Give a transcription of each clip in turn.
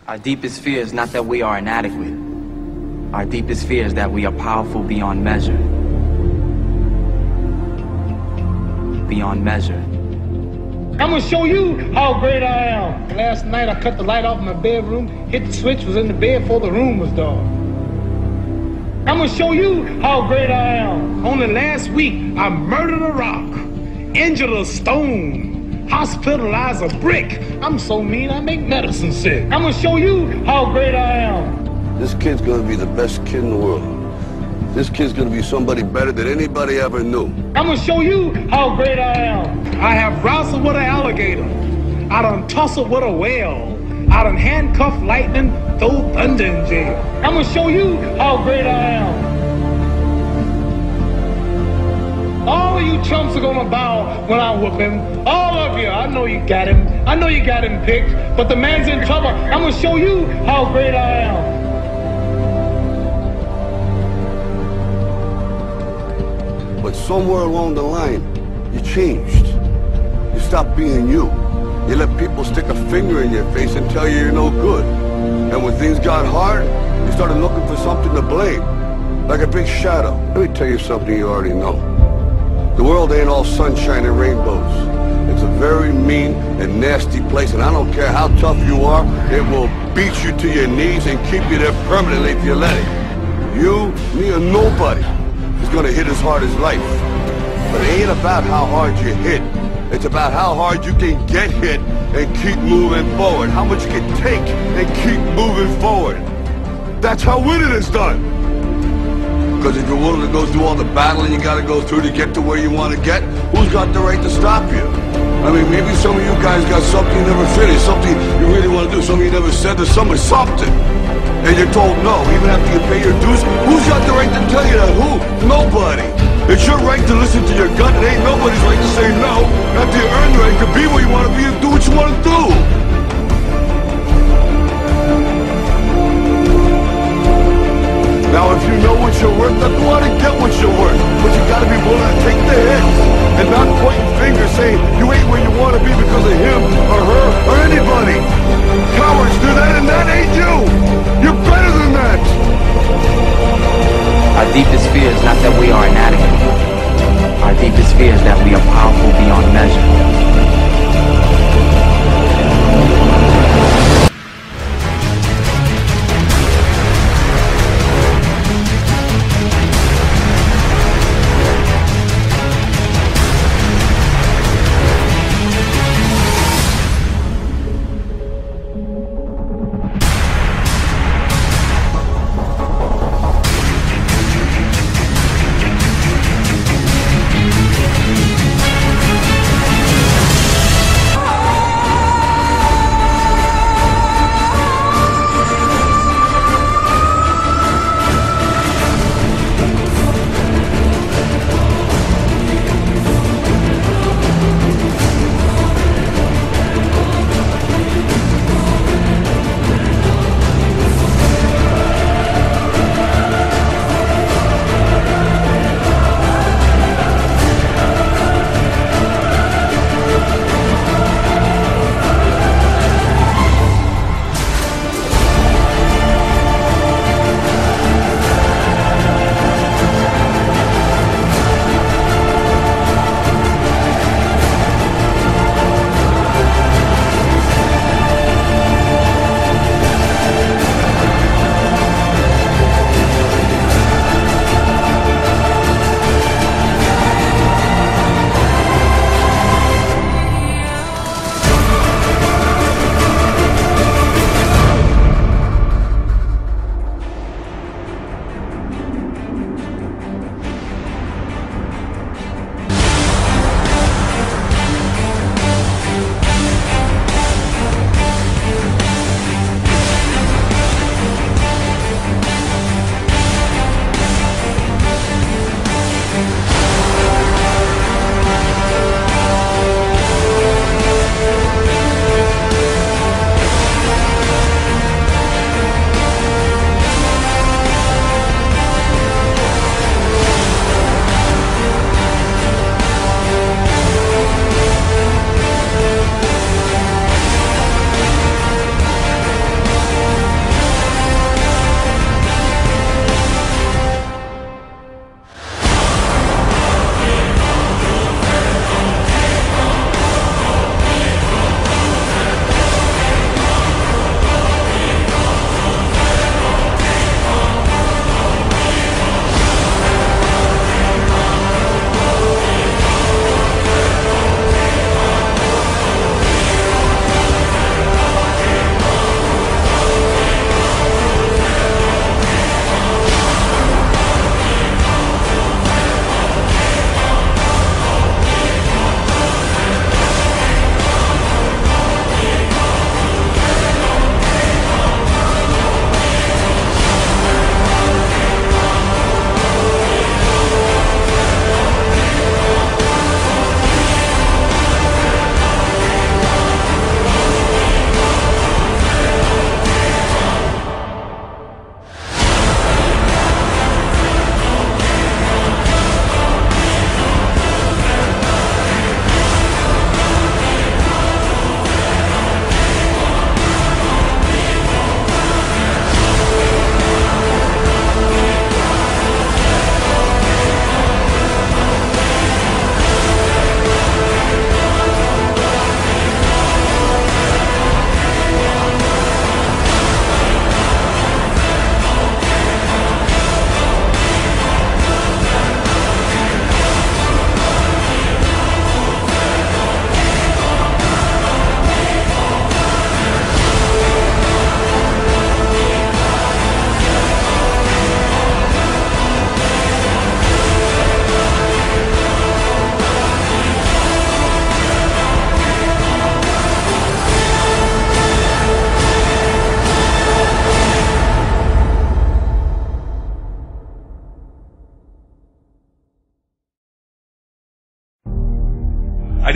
Our deepest fear is not that we are inadequate. Our deepest fear is that we are powerful beyond measure. Beyond measure. I'm gonna show you how great I am. Last night I cut the light off in my bedroom, hit the switch, was in the bed before the room was dark. I'm gonna show you how great I am. Only last week I murdered a rock, injured a stone, hospitalized a brick. I'm so mean I make medicine sick. I'm gonna show you how great I am. This kid's gonna be the best kid in the world. This kid's gonna be somebody better than anybody ever knew. I'm gonna show you how great I am. I have wrestled with an alligator. I done tussled with a whale. I done handcuffed lightning, throw thunder in jail. I'm gonna show you how great I am. All of you chumps are gonna bow when I whoop him. All of you. I know you got him. I know you got him picked, but the man's in trouble. I'm gonna show you how great I am. But somewhere along the line, you changed. You stopped being you. You let people stick a finger in your face and tell you you're no good. And when things got hard, you started looking for something to blame, like a big shadow. Let me tell you something you already know. The world ain't all sunshine and rainbows. It's a very mean and nasty place, and I don't care how tough you are, it will beat you to your knees and keep you there permanently if you let it. You, me, or nobody is gonna hit as hard as life. But it ain't about how hard you hit. It's about how hard you can get hit and keep moving forward. How much you can take and keep moving forward. That's how winning is done. Because if you're willing to go through all the battling you gotta go through to get to where you want to get, who's got the right to stop you? I mean, maybe some of you guys got something you never finished, something you really want to do, something you never said to somebody, something. And you're told no, even after you pay your dues. Who's got the right to tell you that? Who? Nobody. It's your right to listen to your gut. It ain't nobody's right to say no. After you earn the right to be where you want to be and do what you want to do. Now, if you know what you're worth, then go out and get what you're worth. But you gotta be willing to take the hits and not pointing fingers saying you ain't where you want to be because of him or her or anybody. Cowards do that, and that ain't you. You're better than that. Our deepest fear is not that we are inadequate. Our deepest fear is that we are powerful beyond measure.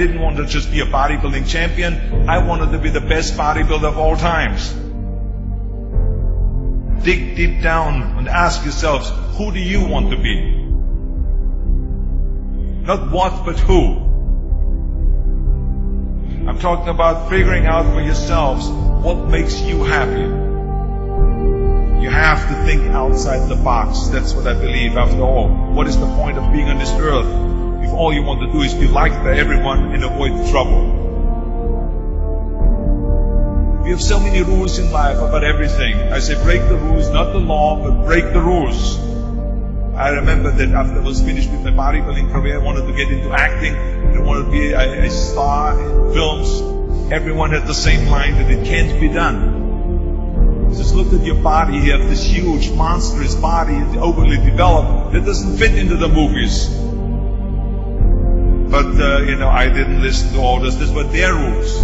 didn't want to just be a bodybuilding champion. I wanted to be the best bodybuilder of all times. Dig deep down and ask yourselves, who do you want to be? Not what, but who. I'm talking about figuring out for yourselves what makes you happy. You have to think outside the box. That's what I believe. After all, what is the point of being on this earth if all you want to do is be liked by everyone and avoid trouble? We have so many rules in life about everything. I say break the rules, not the law, but break the rules. I remember that after I was finished with my bodybuilding career, I wanted to get into acting. I wanted to be a star in films. Everyone had the same line that it can't be done. Just look at your body. You have this huge, monstrous body, overly developed, that doesn't fit into the movies. But, I didn't listen to orders. These were their rules.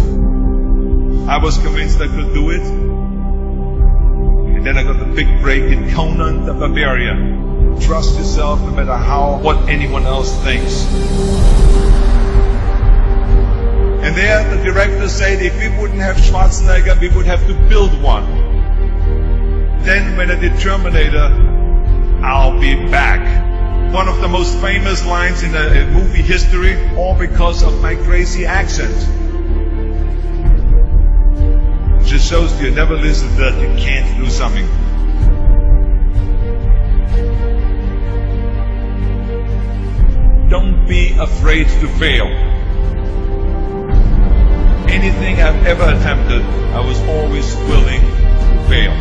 I was convinced I could do it. And then I got the big break in Conan the Barbarian. Trust yourself no matter what anyone else thinks. And there the director said if we wouldn't have Schwarzenegger, we would have to build one. Then when I did Terminator, I'll be back. One of the most famous lines in movie history, all because of my crazy accent. It just shows you never listen to that you can't do something. Don't be afraid to fail. Anything I've ever attempted, I was always willing to fail.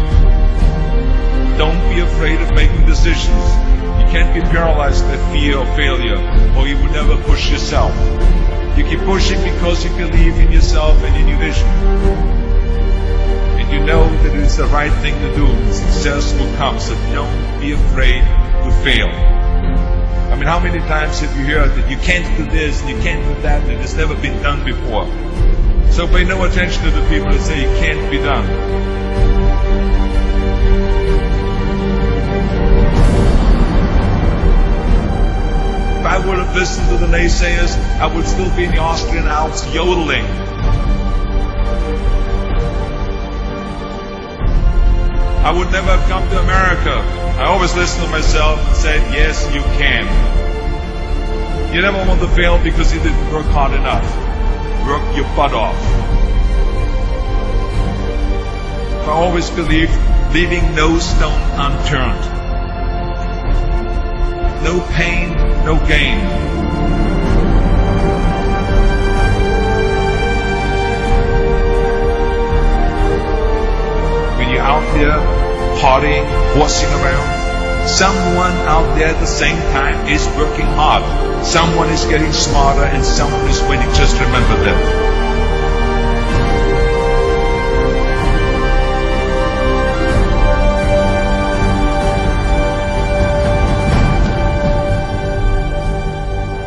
Don't be afraid of making decisions. You can't be paralyzed by fear of failure, or you will never push yourself. You keep pushing because you believe in yourself and in your vision. And you know that it's the right thing to do. Success will come, so don't be afraid to fail. I mean, how many times have you heard that you can't do this and you can't do that and it's never been done before? So pay no attention to the people that say it can't be done. If I would have listened to the naysayers, I would still be in the Austrian Alps yodeling. I would never have come to America. I always listened to myself and said, yes, you can. You never want to fail because you didn't work hard enough. Work your butt off. I always believed leaving no stone unturned. No pain, no gain. When you're out there partying, horsing around, someone out there at the same time is working hard. Someone is getting smarter and someone is winning. Just remember that.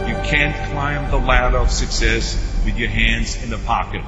You can't climb the ladder of success with your hands in the pocket.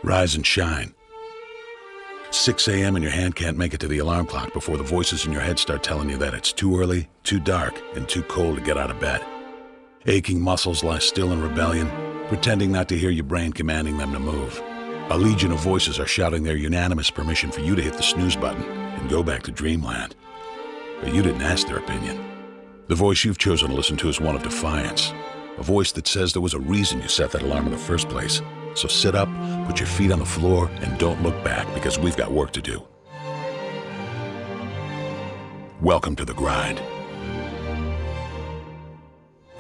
Rise and shine. 6 a.m. and your hand can't make it to the alarm clock before the voices in your head start telling you that it's too early, too dark, and too cold to get out of bed. Aching muscles lie still in rebellion, pretending not to hear your brain commanding them to move. A legion of voices are shouting their unanimous permission for you to hit the snooze button and go back to dreamland. But you didn't ask their opinion. The voice you've chosen to listen to is one of defiance. A voice that says there was a reason you set that alarm in the first place. So sit up, put your feet on the floor, and don't look back, because we've got work to do. Welcome to the grind.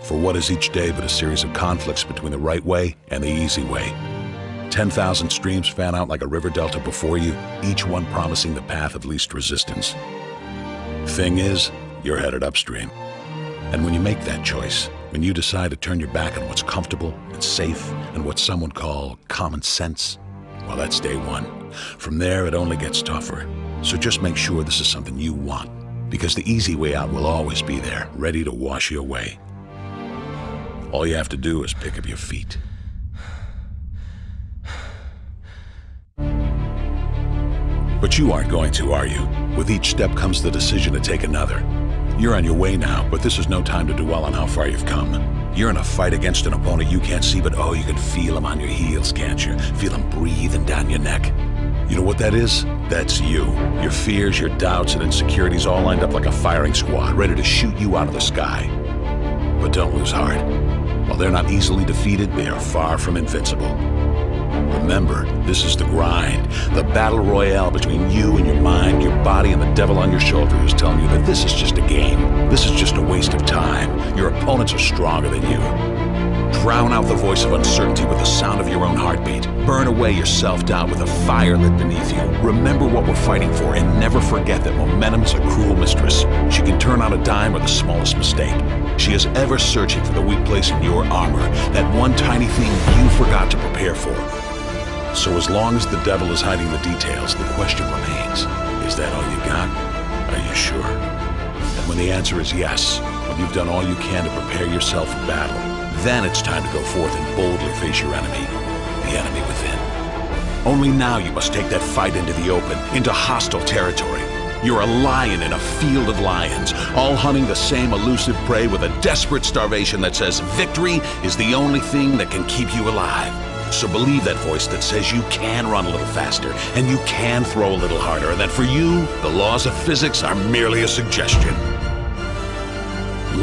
For what is each day but a series of conflicts between the right way and the easy way? 10,000 streams fan out like a river delta before you, each one promising the path of least resistance. Thing is, you're headed upstream. And when you make that choice, when you decide to turn your back on what's comfortable and safe and what some would call common sense, well, that's day one. From there, it only gets tougher. So just make sure this is something you want, because the easy way out will always be there, ready to wash you away. All you have to do is pick up your feet. But you aren't going to, are you? With each step comes the decision to take another. You're on your way now, but this is no time to dwell on how far you've come. You're in a fight against an opponent you can't see, but oh, you can feel him on your heels, can't you? Feel him breathing down your neck. You know what that is? That's you. Your fears, your doubts, and insecurities all lined up like a firing squad, ready to shoot you out of the sky. But don't lose heart. While they're not easily defeated, they are far from invincible. Remember, this is the grind, the battle royale between you and your mind, your body, and the devil on your shoulder who's telling you that this is just a game. This is just a waste of time. Your opponents are stronger than you. Drown out the voice of uncertainty with the sound of your own heartbeat. Burn away your self-doubt with a fire lit beneath you. Remember what we're fighting for, and never forget that momentum is a cruel mistress. She can turn on a dime with the smallest mistake. She is ever searching for the weak place in your armor, that one tiny thing you forgot to prepare for. So as long as the devil is hiding the details, the question remains, is that all you got? Are you sure? And when the answer is yes, when you've done all you can to prepare yourself for battle, then it's time to go forth and boldly face your enemy, the enemy within. Only now you must take that fight into the open, into hostile territory. You're a lion in a field of lions, all hunting the same elusive prey with a desperate starvation that says victory is the only thing that can keep you alive. So believe that voice that says you can run a little faster, and you can throw a little harder, and that for you, the laws of physics are merely a suggestion.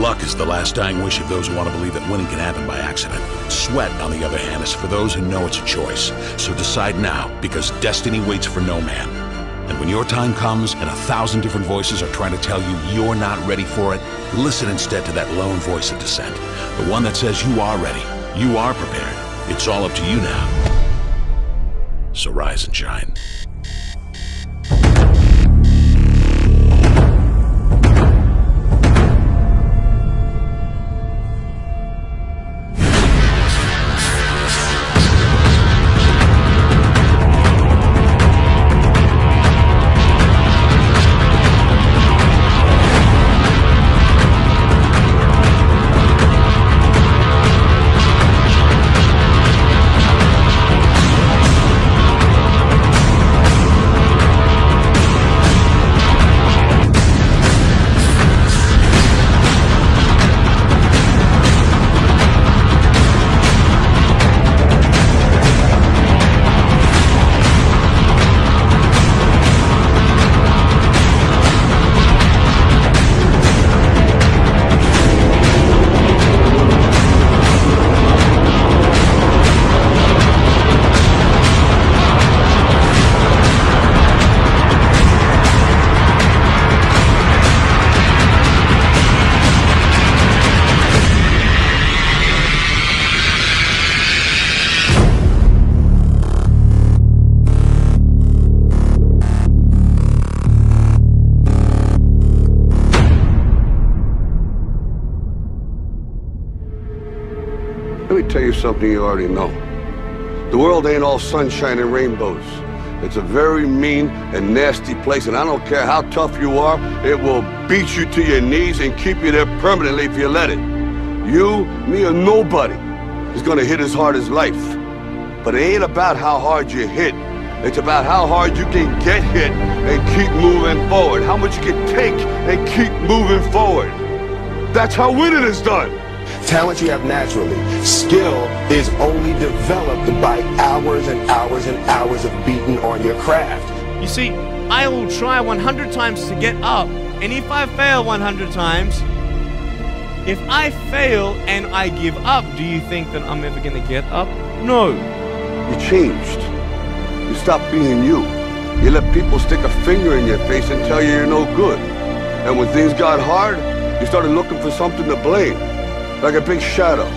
Luck is the last dying wish of those who want to believe that winning can happen by accident. Sweat, on the other hand, is for those who know it's a choice. So decide now, because destiny waits for no man. And when your time comes and 1,000 different voices are trying to tell you you're not ready for it, listen instead to that lone voice of dissent. The one that says you are ready, you are prepared. It's all up to you now. So rise and shine. Let me tell you something you already know. The world ain't all sunshine and rainbows. It's a very mean and nasty place, and I don't care how tough you are, it will beat you to your knees and keep you there permanently if you let it. You, me, or nobody is gonna hit as hard as life. But it ain't about how hard you hit. It's about how hard you can get hit and keep moving forward. How much you can take and keep moving forward. That's how winning is done. Talent you have naturally. Skill is only developed by hours and hours and hours of beating on your craft. You see, I will try 100 times to get up, and if I fail 100 times, if I fail and I give up, do you think that I'm ever going to get up? No. You changed. You stopped being you. You let people stick a finger in your face and tell you you're no good. And when things got hard, you started looking for something to blame, like a big shadow.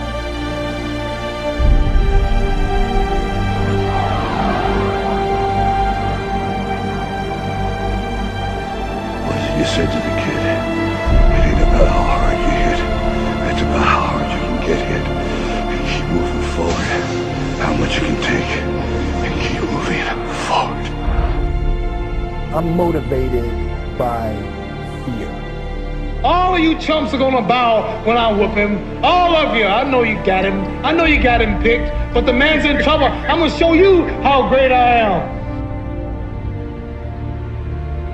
You said to the kid, it ain't about how hard you hit, it's about how hard you can get hit and keep moving forward. How much you can take and keep moving forward. I'm motivated by fear. All of you chumps are gonna bow when I whoop him. All of you. I know you got him. I know you got him picked, but the man's in trouble. I'm gonna show you how great I am.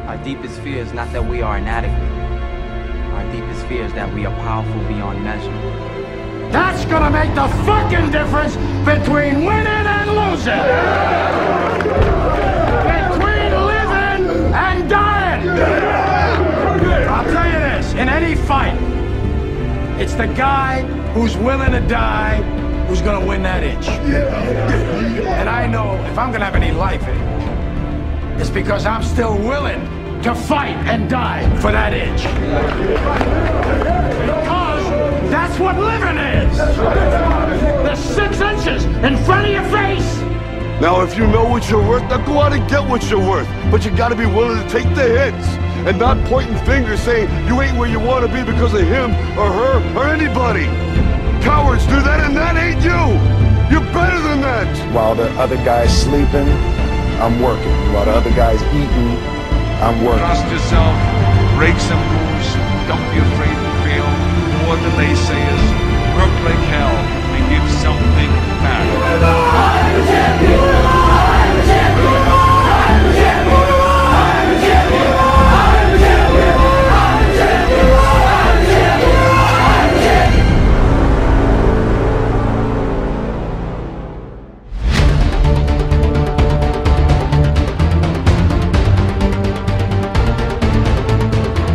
Our deepest fear is not that we are inadequate. Our deepest fear is that we are powerful beyond measure. That's gonna make the fucking difference between winning and losing. Between living and dying. I'll tell you this, in any fight, it's the guy who's willing to die who's gonna win that itch. And I know if I'm gonna have any life in it, it's because I'm still willing to fight and die for that itch. Because that's what living is. The 6 inches in front of your face. Now if you know what you're worth, now go out and get what you're worth. But you gotta be willing to take the hits and not pointing fingers saying you ain't where you want to be because of him or her or anybody. Cowards do that and that ain't you. You're better than that. While the other guy's sleeping, I'm working. While the other guy's eating, I'm working. Trust yourself, break some rules, don't be afraid to fail, ignore the naysayers, work like hell, and give something back. I'm a champion! I'm a champion! I'm a champion! I'm a champion! I'm a champion! I'm a champion! I'm a champion! I'm a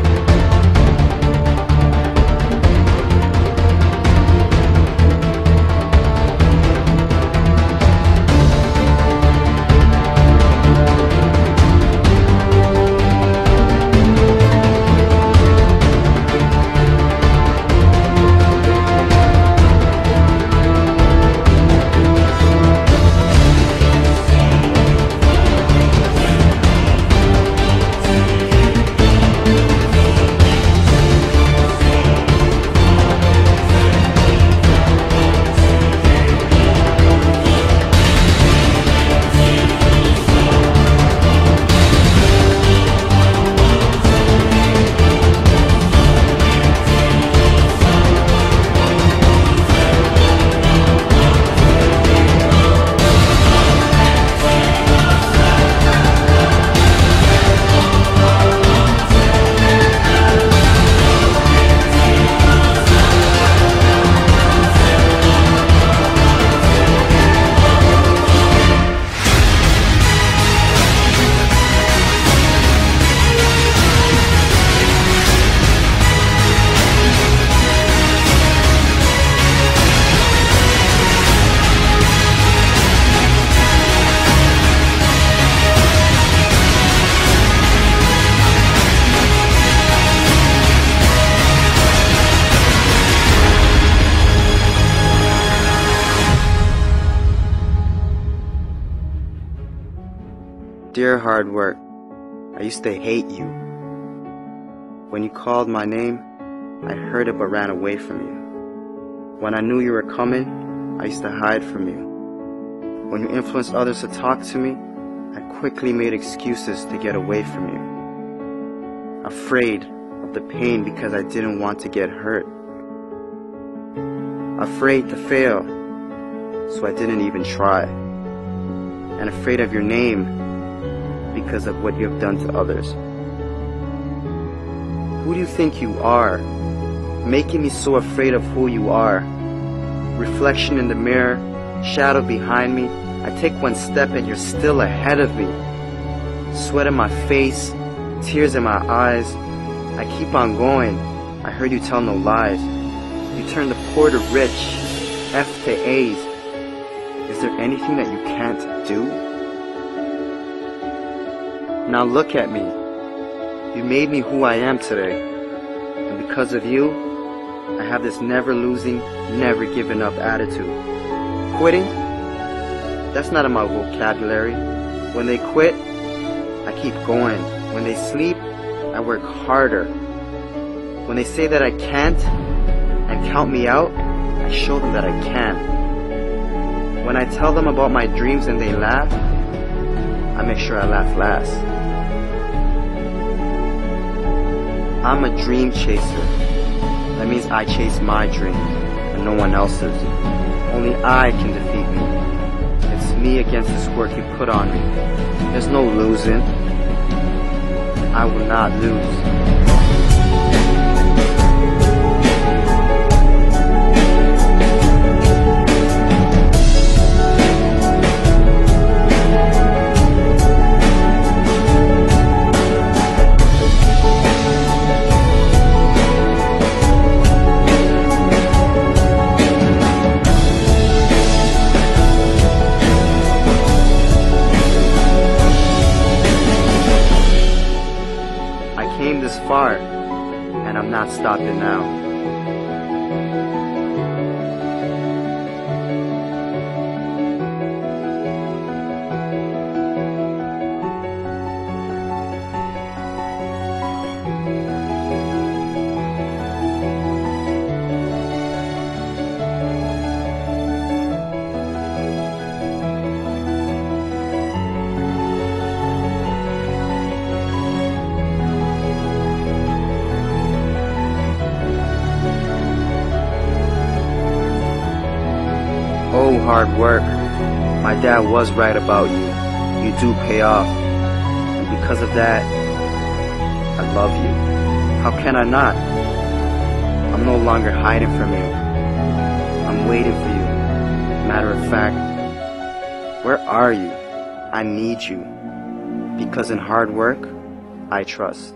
champion! Dear hard work, I used to hate you. When you called my name, I heard it but ran away from you. When I knew you were coming, I used to hide from you. When you influenced others to talk to me, I quickly made excuses to get away from you. Afraid of the pain because I didn't want to get hurt. Afraid to fail, so I didn't even try. and afraid of your name because of what you have done to others. Who do you think you are, making me so afraid of who you are? Reflection in the mirror, shadow behind me. I take one step and you're still ahead of me. Sweat in my face, tears in my eyes. I keep on going. I heard you tell no lies. You turn the poor to rich, F to A's. Is there anything that you can't do? Now look at me. You made me who I am today. And because of you, I have this never losing, never giving up attitude. Quitting? That's not in my vocabulary. When they quit, I keep going. When they sleep, I work harder. When they say that I can't and count me out, I show them that I can. When I tell them about my dreams and they laugh, I make sure I laugh last. I'm a dream chaser. That means I chase my dream and no one else's. Only I can defeat me. It's me against this work you put on me. There's no losing. I will not lose. Far, and I'm not stopping now. Oh, hard work. My dad was right about you. You do pay off. And because of that, I love you. How can I not? I'm no longer hiding from you. I'm waiting for you. Matter of fact, where are you? I need you. Because in hard work, I trust.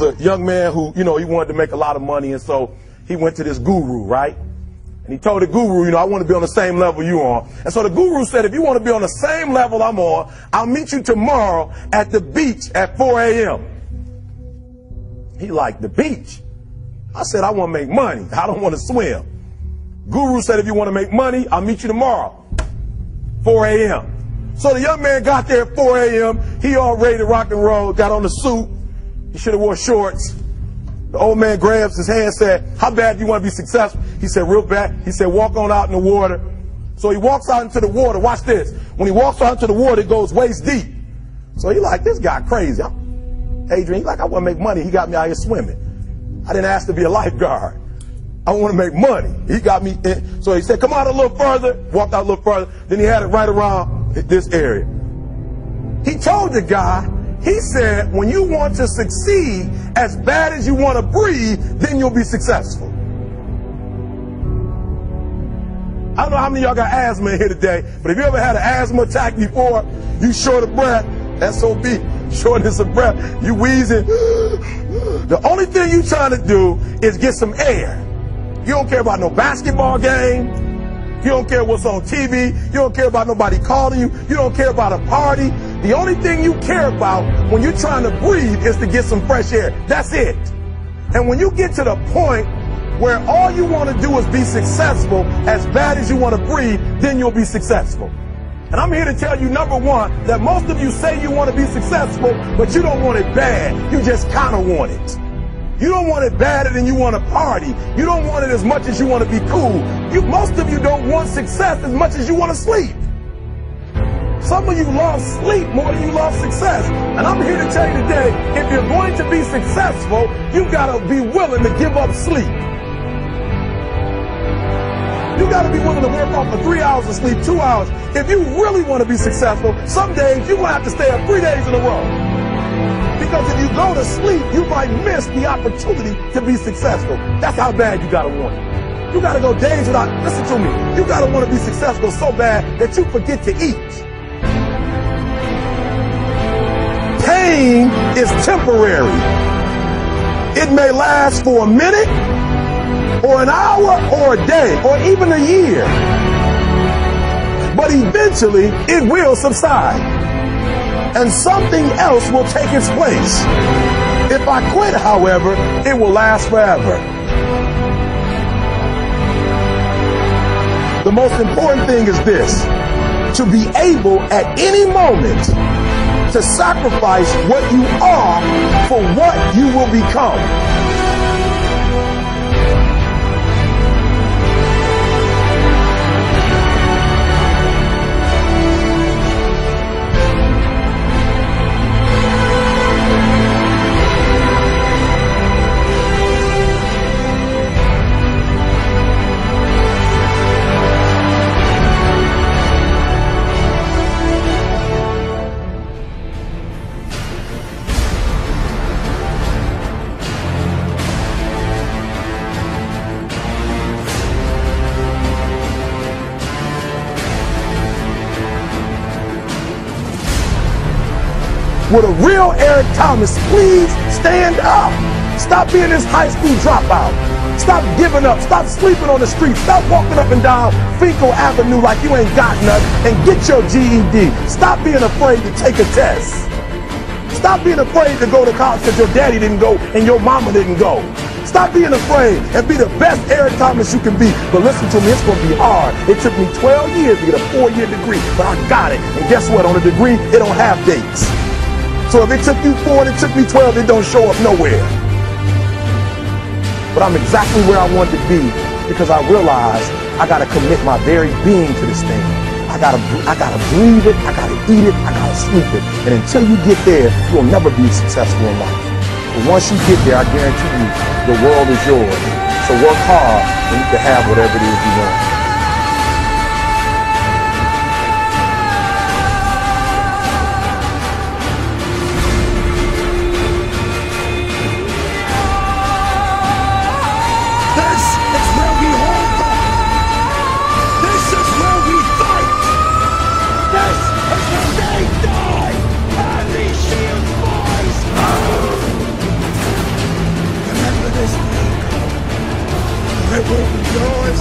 was a young man who, he wanted to make a lot of money, and so he went to this guru, right? And he told the guru, you know, I want to be on the same level you on. And so the guru said, if you want to be on the same level I'm on, I'll meet you tomorrow at the beach at 4 a.m. He liked the beach. I said, I want to make money. I don't want to swim. Guru said, if you want to make money, I'll meet you tomorrow, 4 a.m. So the young man got there at 4 a.m. He all ready to rock and roll, got on the suit. He should have wore shorts. The old man grabs his hand and said, how bad do you want to be successful? He said, real bad. He said, walk on out in the water. So he walks out into the water. Watch this. When he walks out into the water, it goes waist deep. So he like, this guy crazy. Adrian, he's like, I want to make money. He got me out here swimming. I didn't ask to be a lifeguard. I want to make money. He got me in. So he said, come out a little further. Walked out a little further. Then he had it right around this area. He told the guy, he said, when you want to succeed as bad as you want to breathe, then you'll be successful. I don't know how many of y'all got asthma in here today, but if you ever had an asthma attack before, you short of breath, SOB, shortness of breath, you wheezing. The only thing you trying to do is get some air. You don't care about no basketball game. You don't care what's on TV. You don't care about nobody calling you. You don't care about a party. The only thing you care about when you're trying to breathe is to get some fresh air. That's it. And when you get to the point where all you want to do is be successful as bad as you want to breathe, then you'll be successful. And I'm here to tell you, number one, that most of you say you want to be successful, but you don't want it bad. You just kind of want it. You don't want it badder than you want to party. You don't want it as much as you want to be cool. Most of you don't want success as much as you want to sleep. Some of you love sleep more than you love success. And I'm here to tell you today, if you're going to be successful, you got to be willing to give up sleep. You got to be willing to work off for 3 hours of sleep, 2 hours. If you really want to be successful, some days you're going to have to stay up 3 days in a row. Because if you go to sleep, you might miss the opportunity to be successful. That's how bad you got to want it. You got to go days without, listen to me, you got to want to be successful so bad that you forget to eat. Pain is temporary. It may last for a minute, or an hour, or a day, or even a year. But eventually, it will subside. And something else will take its place. If I quit, however, it will last forever. The most important thing is this: to be able at any moment to sacrifice what you are for what you will become. With a real Eric Thomas, please stand up. Stop being this high school dropout. Stop giving up. Stop sleeping on the street. Stop walking up and down Finkel Avenue like you ain't got nothing, and get your GED. Stop being afraid to take a test. Stop being afraid to go to college because your daddy didn't go and your mama didn't go. Stop being afraid and be the best Eric Thomas you can be. But listen to me, it's going to be hard. It took me 12 years to get a 4-year degree, but I got it. And guess what? On a degree, it don't have dates. So if it took you 4 and it took me 12, it don't show up nowhere. But I'm exactly where I wanted to be because I realized I got to commit my very being to this thing. I gotta breathe it, I gotta eat it, I gotta sleep it. And until you get there, you'll never be successful in life. But once you get there, I guarantee you, the world is yours. So work hard and you can have whatever it is you want. It will be yours.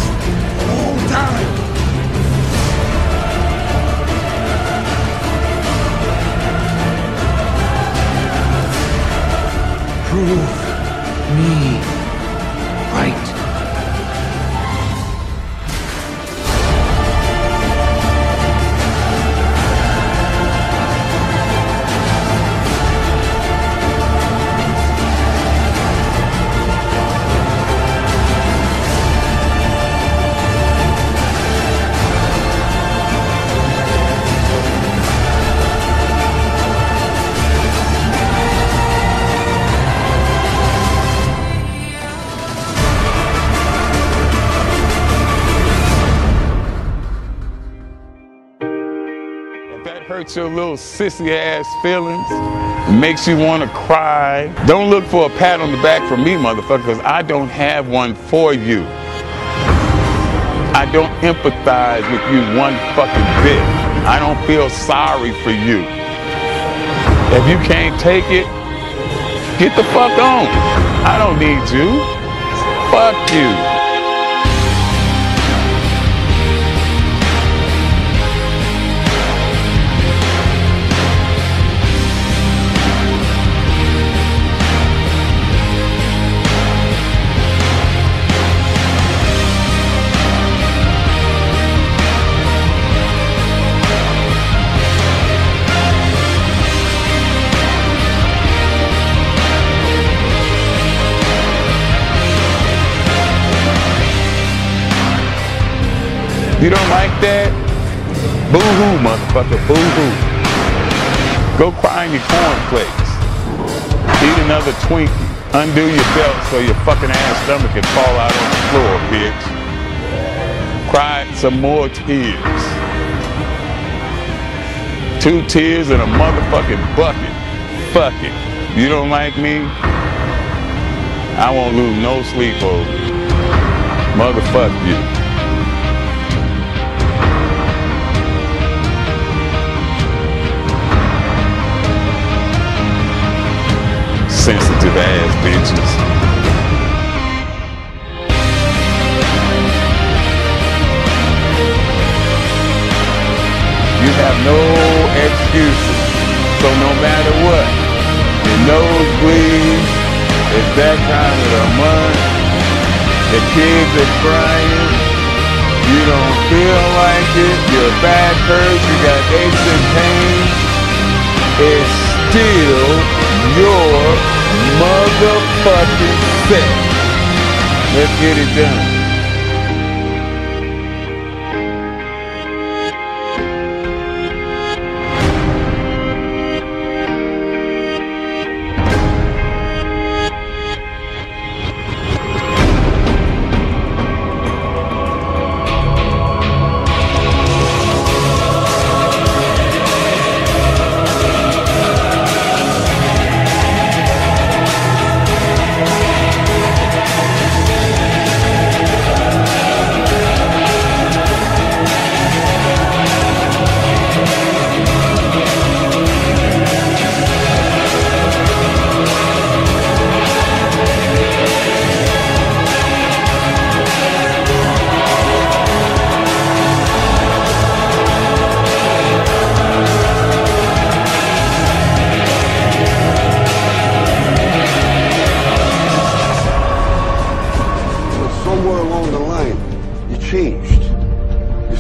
hurts your little sissy ass feelings, makes you want to cry, don't look for a pat on the back from me, motherfucker, because I don't have one for you. I don't empathize with you one fucking bit. I don't feel sorry for you. If you can't take it, get the fuck on. I don't need you. Fuck you. You don't like that? Boo-hoo, motherfucker, boo-hoo. Go cry in your cornflakes. Eat another Twinkie. Undo your belt so your fucking ass stomach can fall out on the floor, bitch. Cry some more tears. 2 tears in a motherfucking bucket. Fuck it. You don't like me? I won't lose no sleep over you. Motherfuck you. Sensitive ass bitches. You have no excuses. So no matter what, your nose bleeds, it's that time of the month, the kids are crying, you don't feel like it, your back hurts, you got aches and pains, it's still your motherfucking set. Let's get it done.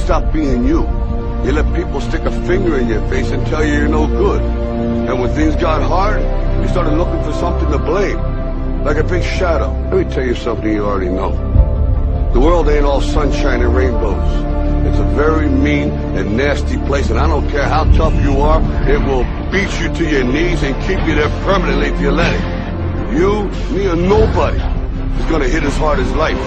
Stop being you. You let people stick a finger in your face and tell you you're no good. And when things got hard, you started looking for something to blame. Like a big shadow. Let me tell you something you already know. The world ain't all sunshine and rainbows. It's a very mean and nasty place, and I don't care how tough you are, it will beat you to your knees and keep you there permanently if you let it. You, me, or nobody is gonna hit as hard as life.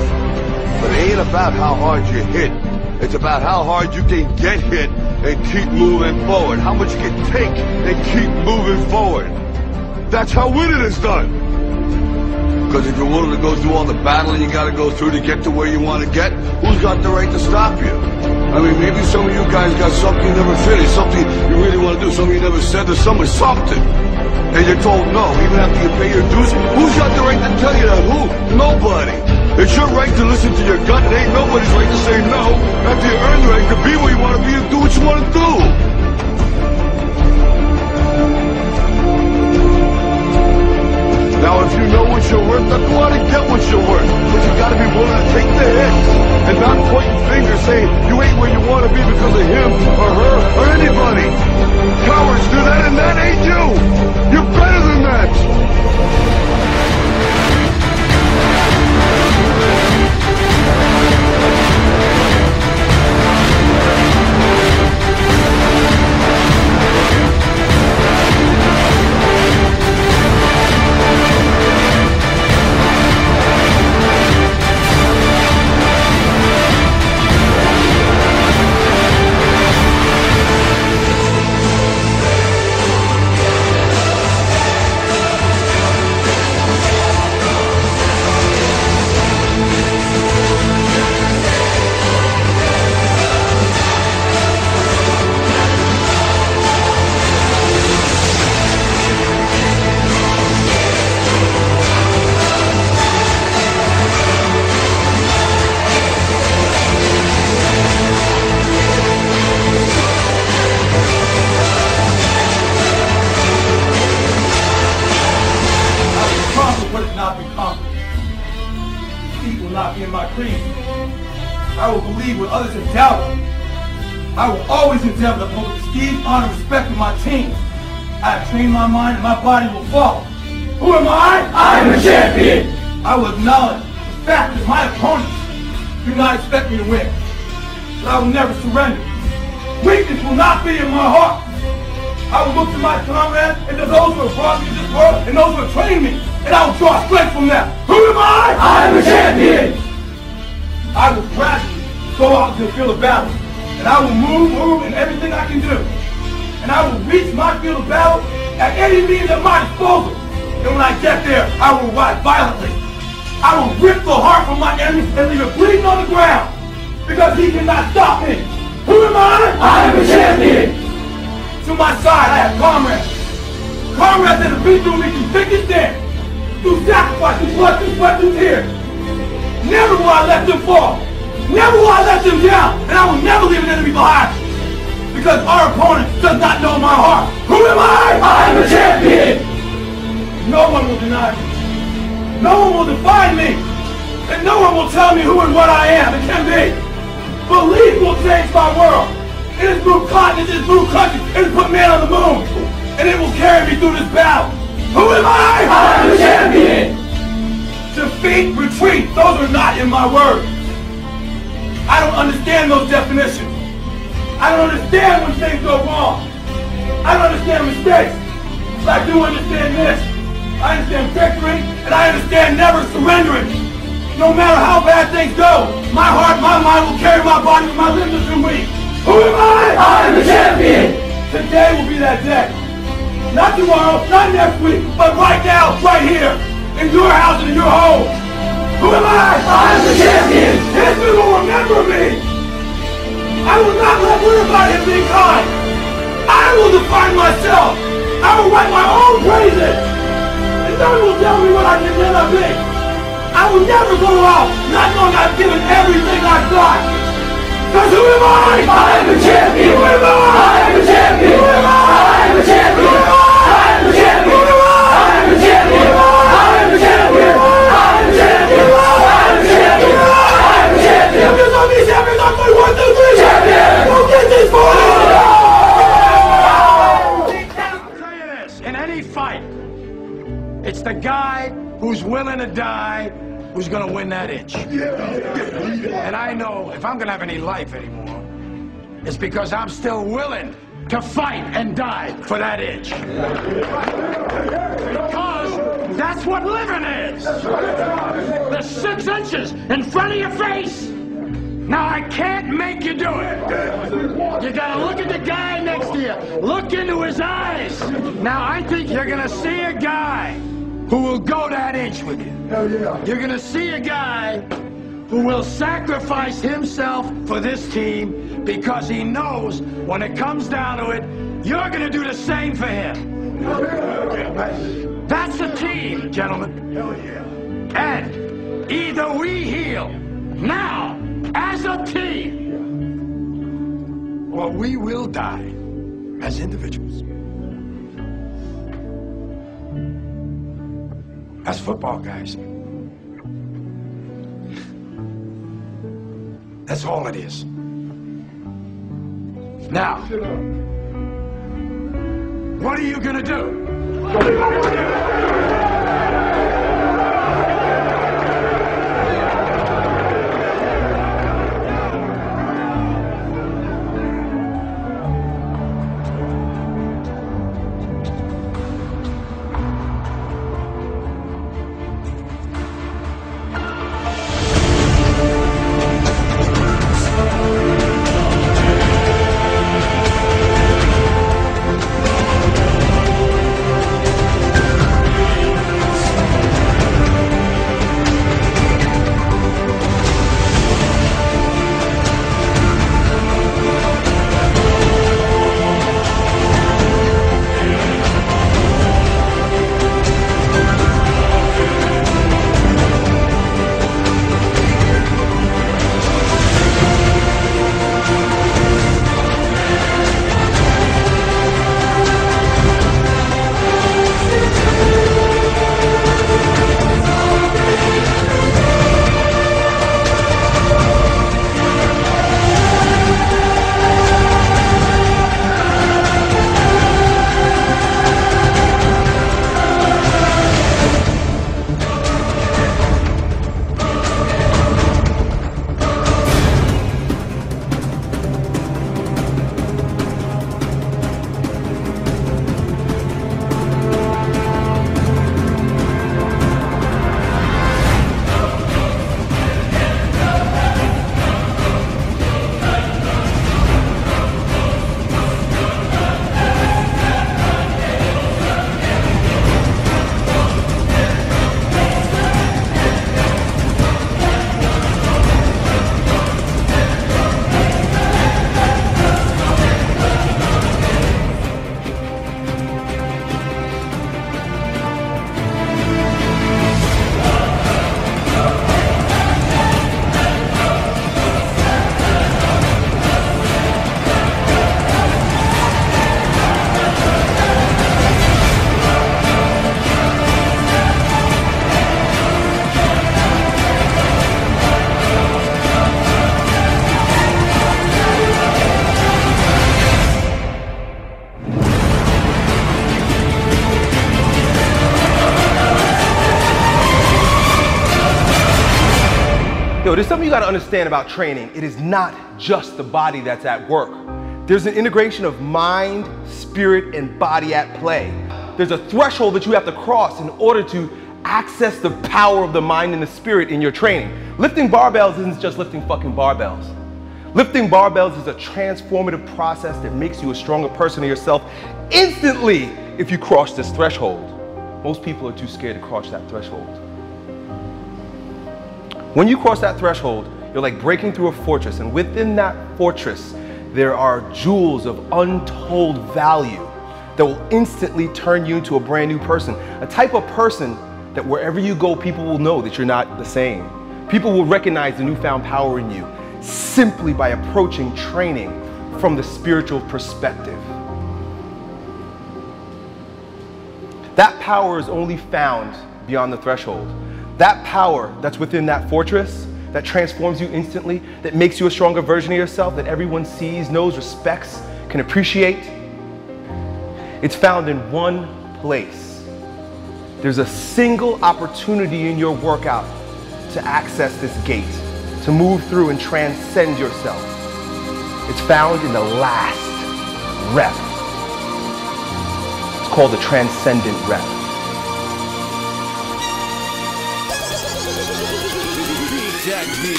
But it ain't about how hard you hit. It's about how hard you can get hit and keep moving forward. How much you can take and keep moving forward. That's how winning is done. Because if you're willing to go through all the battling you gotta go through to get to where you want to get, who's got the right to stop you? I mean, maybe some of you guys got something you never finished, something you really want to do, something you never said to someone, something. And you're told no, even after you pay your dues. Who's got the right to tell you that? Who? Nobody. It's your right to listen to your gut. It ain't nobody's right to say no. After you earn the right to be where you want to be and do what you want to do. Now, if you know what you're worth, then go out and get what you're worth. But you gotta be willing to take the hits and not pointing fingers saying you ain't where you want to be because of him or her or anybody. Cowards do that, and that ain't you. You're better than that. I will believe what others have doubted. I will always endeavor to uphold the prestige, honor, and respect of my team. I have trained my mind and my body will follow. Who am I? I am a champion! I will acknowledge the fact that my opponents do not expect me to win. But I will never surrender. Weakness will not be in my heart. I will look to my comrades and to those who have brought me to this world and those who have trained me, and I will draw strength from them. Who am I? I am a champion! I will gradually go out into the field of battle, and I will move in everything I can do. And I will reach my field of battle at any means at my disposal. And when I get there, I will ride violently. I will rip the heart from my enemy and leave it bleeding on the ground, because he cannot stop me. Who am I? I am a champion! To my side, I have comrades. Comrades that have been through me through thick and thin, through sacrifice, through blood, through sweat, through tears. Never will I let them fall. Never will I let them down. And I will never leave an enemy behind. Because our opponent does not know my heart. Who am I? I am a champion! No one will deny me. No one will define me. And no one will tell me who and what I am and can be. Belief will change my world. It has moved continents, it has moved countries, it has put man on the moon. And it will carry me through this battle. Who am I? I am a champion! Defeat, retreat, those are not in my words. I don't understand those definitions. I don't understand when things go wrong. I don't understand mistakes. But I do understand this. I understand victory, and I understand never surrendering. No matter how bad things go, my heart, my mind will carry my body when my limbs are too weak. Who am I? I am the champion! Today will be that day. Not tomorrow, not next week, but right now, right here, in your house and in your home. Who am I? I am the champion! History will remember me! I will not let everybody be kind. I will define myself. I will write my own praises. And no one will tell me what I can never be. I will never go out not knowing I've given everything I've got. Because who am I? I am a champion. Who am I? I am a champion. Who am I? I am a champion. Who am I? I am a champion. Who am I? I am a champion. I am a champion. I am a champion. I am a champion. I am a champion. Champions on me, champions on me. 1, 2, 3, champion. Go get this for me. I'll tell you this, in any fight, it's the guy who's willing to die who's gonna win that inch. And I know if I'm gonna have any life anymore, it's because I'm still willing to fight and die for that inch. Because that's what living is. The 6 inches in front of your face. Now I can't make you do it. You gotta look at the guy next to you. Look into his eyes. Now I think you're gonna see a guy who will go that inch with you. You're gonna see a guy who will sacrifice himself for this team because he knows when it comes down to it, you're gonna do the same for him. That's the team, gentlemen. And either we heal now as a team, or we will die as individuals. That's football, guys. That's all it is. Now, what are you gonna do? Yo, there's something you gotta understand about training. It is not just the body that's at work. There's an integration of mind, spirit, and body at play. There's a threshold that you have to cross in order to access the power of the mind and the spirit in your training. Lifting barbells isn't just lifting fucking barbells. Lifting barbells is a transformative process that makes you a stronger person of yourself instantly if you cross this threshold. Most people are too scared to cross that threshold. When you cross that threshold, you're like breaking through a fortress, and within that fortress, there are jewels of untold value that will instantly turn you into a brand new person. A type of person that wherever you go, people will know that you're not the same. People will recognize the newfound power in you simply by approaching training from the spiritual perspective. That power is only found beyond the threshold. That power that's within that fortress, that transforms you instantly, that makes you a stronger version of yourself, that everyone sees, knows, respects, can appreciate, it's found in one place. There's a single opportunity in your workout to access this gate, to move through and transcend yourself. It's found in the last rep. It's called the transcendent rep.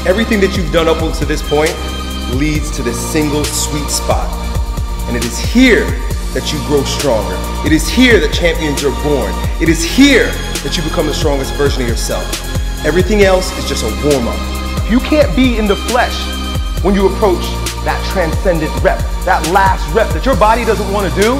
Everything that you've done up until this point leads to this single sweet spot. And it is here that you grow stronger. It is here that champions are born. It is here that you become the strongest version of yourself. Everything else is just a warm-up. You can't be in the flesh when you approach that transcendent rep, that last rep that your body doesn't want to do,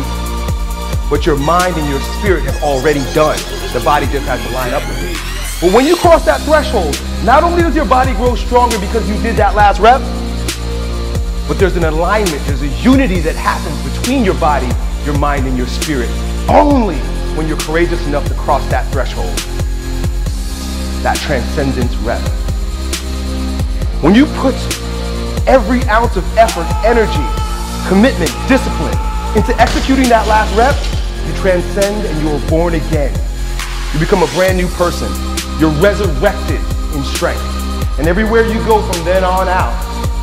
but your mind and your spirit have already done. The body just has to line up with it. But when you cross that threshold, not only does your body grow stronger because you did that last rep, but there's an alignment, there's a unity that happens between your body, your mind, and your spirit, only when you're courageous enough to cross that threshold, that transcendence rep. When you put every ounce of effort, energy, commitment, discipline into executing that last rep, you transcend and you are born again. You become a brand new person. You're resurrected in strength. And everywhere you go from then on out,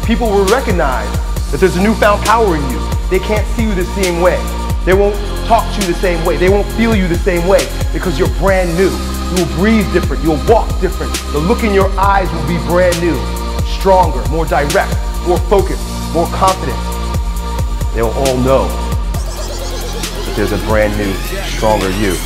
people will recognize that there's a newfound power in you. They can't see you the same way. They won't talk to you the same way. They won't feel you the same way because you're brand new. You will breathe different. You'll walk different. The look in your eyes will be brand new, stronger, more direct, more focused, more confident. They'll all know that there's a brand new, stronger you.